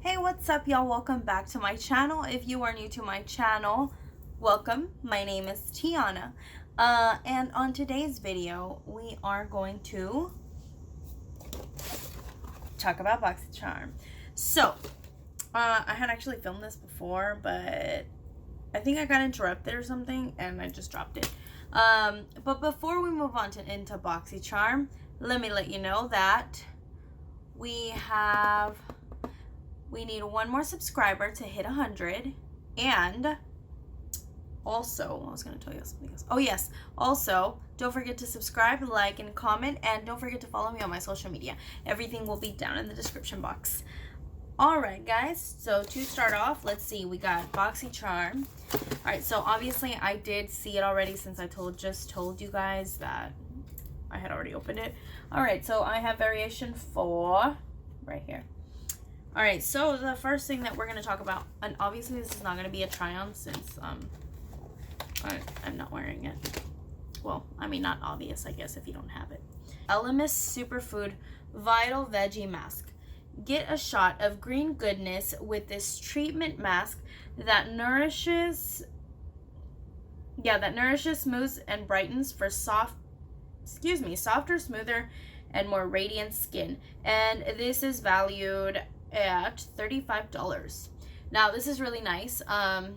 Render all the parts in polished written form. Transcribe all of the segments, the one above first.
Hey, what's up, y'all? Welcome back to my channel. If you are new to my channel, welcome. My name is Tiana. And on today's video, we are going to talk about Boxycharm. So, I had actually filmed this before, but I think I got interrupted or something, and I just dropped it. But before we move on into Boxycharm, let me let you know that we need one more subscriber to hit 100, and also, I was going to tell you something else. Oh yes, also, don't forget to subscribe, like, and comment, and don't forget to follow me on my social media. Everything will be down in the description box. Alright guys, so to start off, let's see, we got Boxycharm. Alright, so obviously I did see it already since I just told you guys that I had already opened it. Alright, so I have variation 4 right here. Alright, so the first thing that we're going to talk about, and obviously this is not going to be a try-on since I'm not wearing it. Well, I mean, not obvious, I guess, if you don't have it. Elemis Superfood Vital Veggie Mask. Get a shot of green goodness with this treatment mask that nourishes, smooths, and brightens for softer, smoother, and more radiant skin. And this is valued at $35. Now this is really nice. I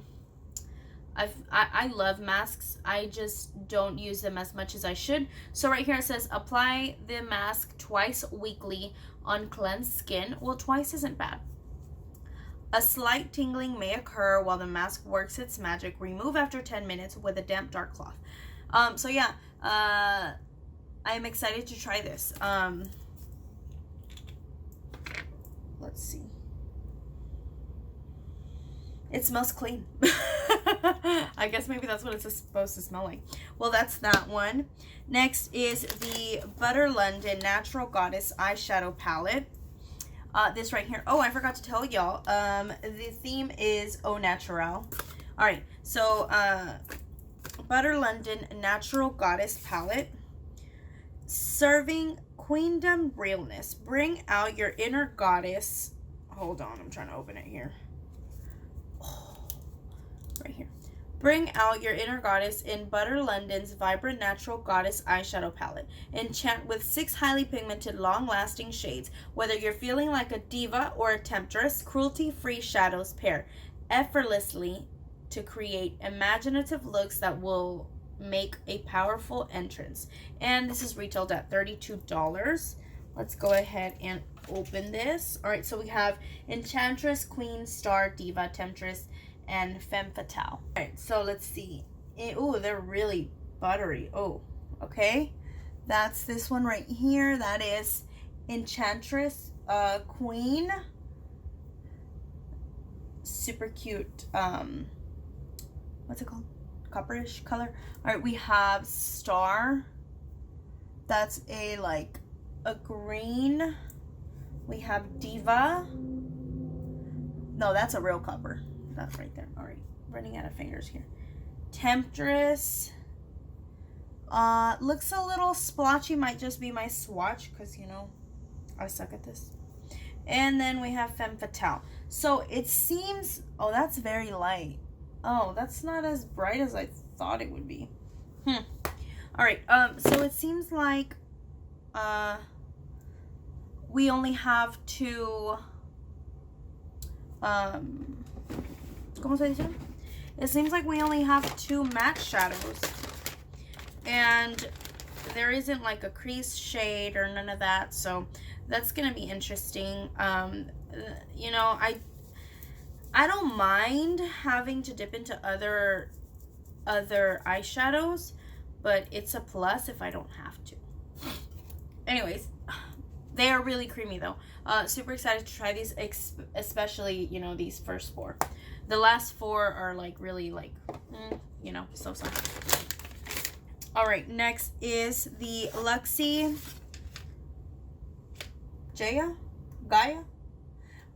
love masks. I just don't use them as much as I should. So right here it says apply the mask twice weekly on cleansed skin. Well, twice isn't bad. A slight tingling may occur while the mask works its magic. Remove after 10 minutes with a damp dark cloth. So yeah, I am excited to try this. Let's see. It smells clean. I guess maybe that's what it's supposed to smell like. Well, that's that one. Next is the Butter London Natural Goddess Eyeshadow Palette. This right here. Oh, I forgot to tell y'all. The theme is Au Naturel. Alright, so Butter London Natural Goddess Palette. Serving Queendom Realness. Bring out your inner goddess. Hold on, I'm trying to open it here. Oh, right here. Bring out your inner goddess in Butter London's Vibrant Natural Goddess Eyeshadow Palette. Enchant with 6 highly pigmented, long-lasting shades. Whether you're feeling like a diva or a temptress, cruelty-free shadows pair effortlessly to create imaginative looks that will make a powerful entrance. And this is retailed at $32. Let's go ahead and open this. All right, so we have Enchantress, Queen, Star, Diva, Temptress, and Femme Fatale. All right, so let's see. Oh, they're really buttery. Oh, okay. That's this one right here. That is Enchantress, Queen. Super cute. What's it called? Copperish color. All right, we have Star. That's a green. We have Diva. No, that's a real copper. That's right there. All right, running out of fingers here. Temptress. Looks a little splotchy. Might just be my swatch because, you know, I suck at this. And then we have Femme Fatale. So it seems, oh, that's very light. Oh, that's not as bright as I thought it would be. All right, so it seems like we only have 2 ¿cómo se dice? It seems like we only have 2 matte shadows, and there isn't like a crease shade or none of that, so that's gonna be interesting. You know, I don't mind having to dip into other eyeshadows, but it's a plus if I don't have to. Anyways, they are really creamy though. Super excited to try these, especially, you know, these first 4. The last 4 are like really like, you know, so. All right, next is the Luxie Gaia.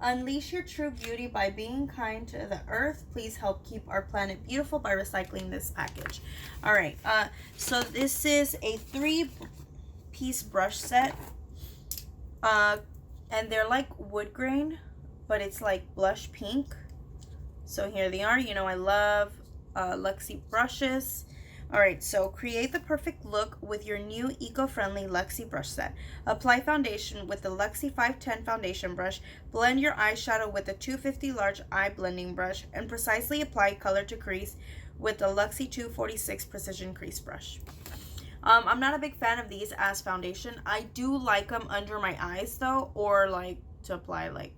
Unleash your true beauty by being kind to the earth. Please help keep our planet beautiful by recycling this package. All right, so this is a 3-piece brush set. And they're like wood grain. but it's like blush pink. So here they are. You know, I love Luxie brushes. Alright, so create the perfect look with your new eco-friendly Luxie brush set. Apply foundation with the Luxie 510 foundation brush. Blend your eyeshadow with the 250 large eye blending brush. And precisely apply color to crease with the Luxie 246 precision crease brush. I'm not a big fan of these as foundation. I do like them under my eyes though, or like to apply like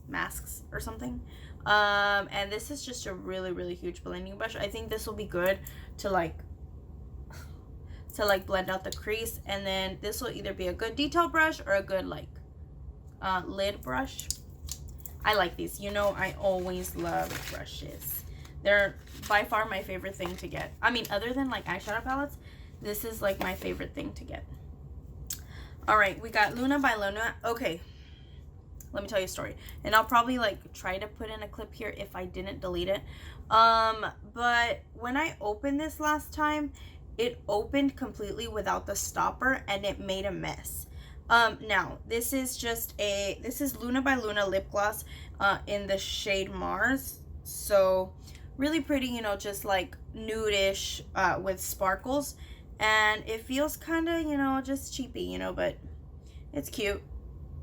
masks or something. And this is just a really, really huge blending brush. I think this will be good to like blend out the crease. And then this will either be a good detail brush or a good like lid brush. I like these. You know, I always love brushes. They're by far my favorite thing to get. I mean, other than like eyeshadow palettes, this is like my favorite thing to get. All right, we got Luna by Luna. Okay, let me tell you a story, and I'll probably like try to put in a clip here if I didn't delete it. But when I opened this last time, it opened completely without the stopper and it made a mess. Now this is Luna by Luna lip gloss in the shade Mars. So really pretty, you know, just like nude-ish with sparkles, and it feels kind of, you know, just cheapy, you know, but it's cute.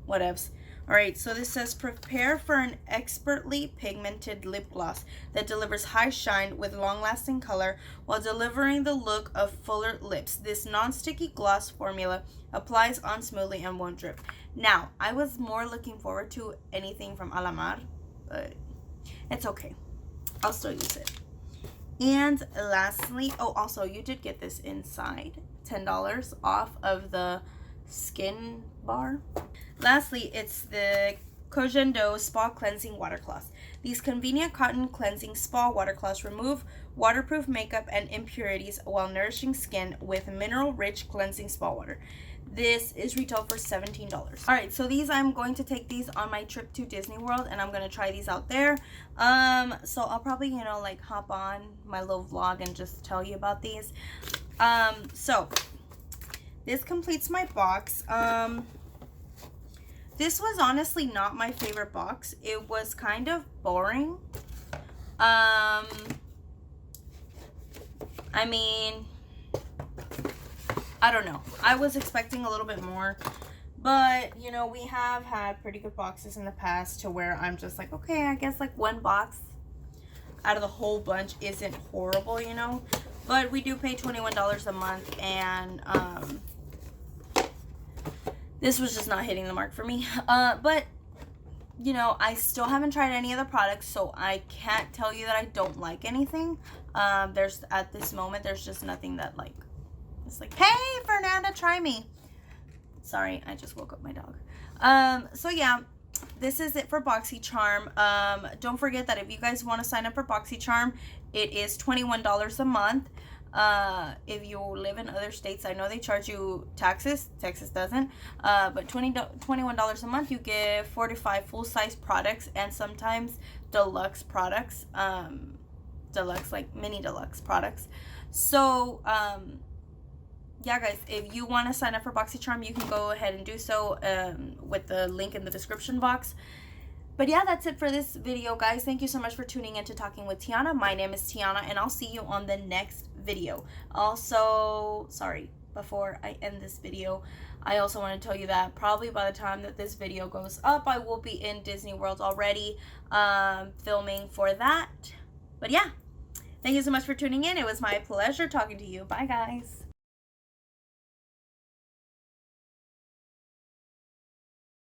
Whatevs. Alright, so this says, prepare for an expertly pigmented lip gloss that delivers high shine with long-lasting color while delivering the look of fuller lips. This non-sticky gloss formula applies on smoothly and won't drip. Now, I was more looking forward to anything from Alamar, but it's okay. I'll still use it. And lastly, oh, also, you did get this inside. $10 off of the skin bar. Lastly, it's the Kojendo Spa Cleansing Water Cloths. These convenient cotton cleansing spa water cloths remove waterproof makeup and impurities while nourishing skin with mineral-rich cleansing spa water. This is retail for $17. All right, so these, I'm going to take these on my trip to Disney World, and I'm going to try these out there. So I'll probably, you know, like hop on my little vlog and just tell you about these. So this completes my box. This was honestly not my favorite box. It was kind of boring. I mean, I don't know. I was expecting a little bit more. But, you know, we have had pretty good boxes in the past to where I'm just like, okay, I guess like one box out of the whole bunch isn't horrible, you know. But we do pay $21 a month, and this was just not hitting the mark for me. But, you know, I still haven't tried any of the products, so I can't tell you that I don't like anything. At this moment, there's just nothing that like, it's like, hey, Fernanda, try me. Sorry, I just woke up my dog. So yeah, this is it for Boxycharm. Don't forget that if you guys want to sign up for Boxycharm, it is $21 a month. If you live in other states, I know they charge you taxes. Texas doesn't. But $21 a month, you get 4 to 5 full-size products, and sometimes deluxe products. Deluxe, like mini deluxe products. So, yeah, guys, if you want to sign up for Boxycharm, you can go ahead and do so with the link in the description box. But yeah, that's it for this video, guys. Thank you so much for tuning in to Talking with Tiana. My name is Tiana, and I'll see you on the next video. Also, sorry, before I end this video, I also want to tell you that probably by the time that this video goes up, I will be in Disney World already, filming for that. But yeah, thank you so much for tuning in. It was my pleasure talking to you. Bye, guys.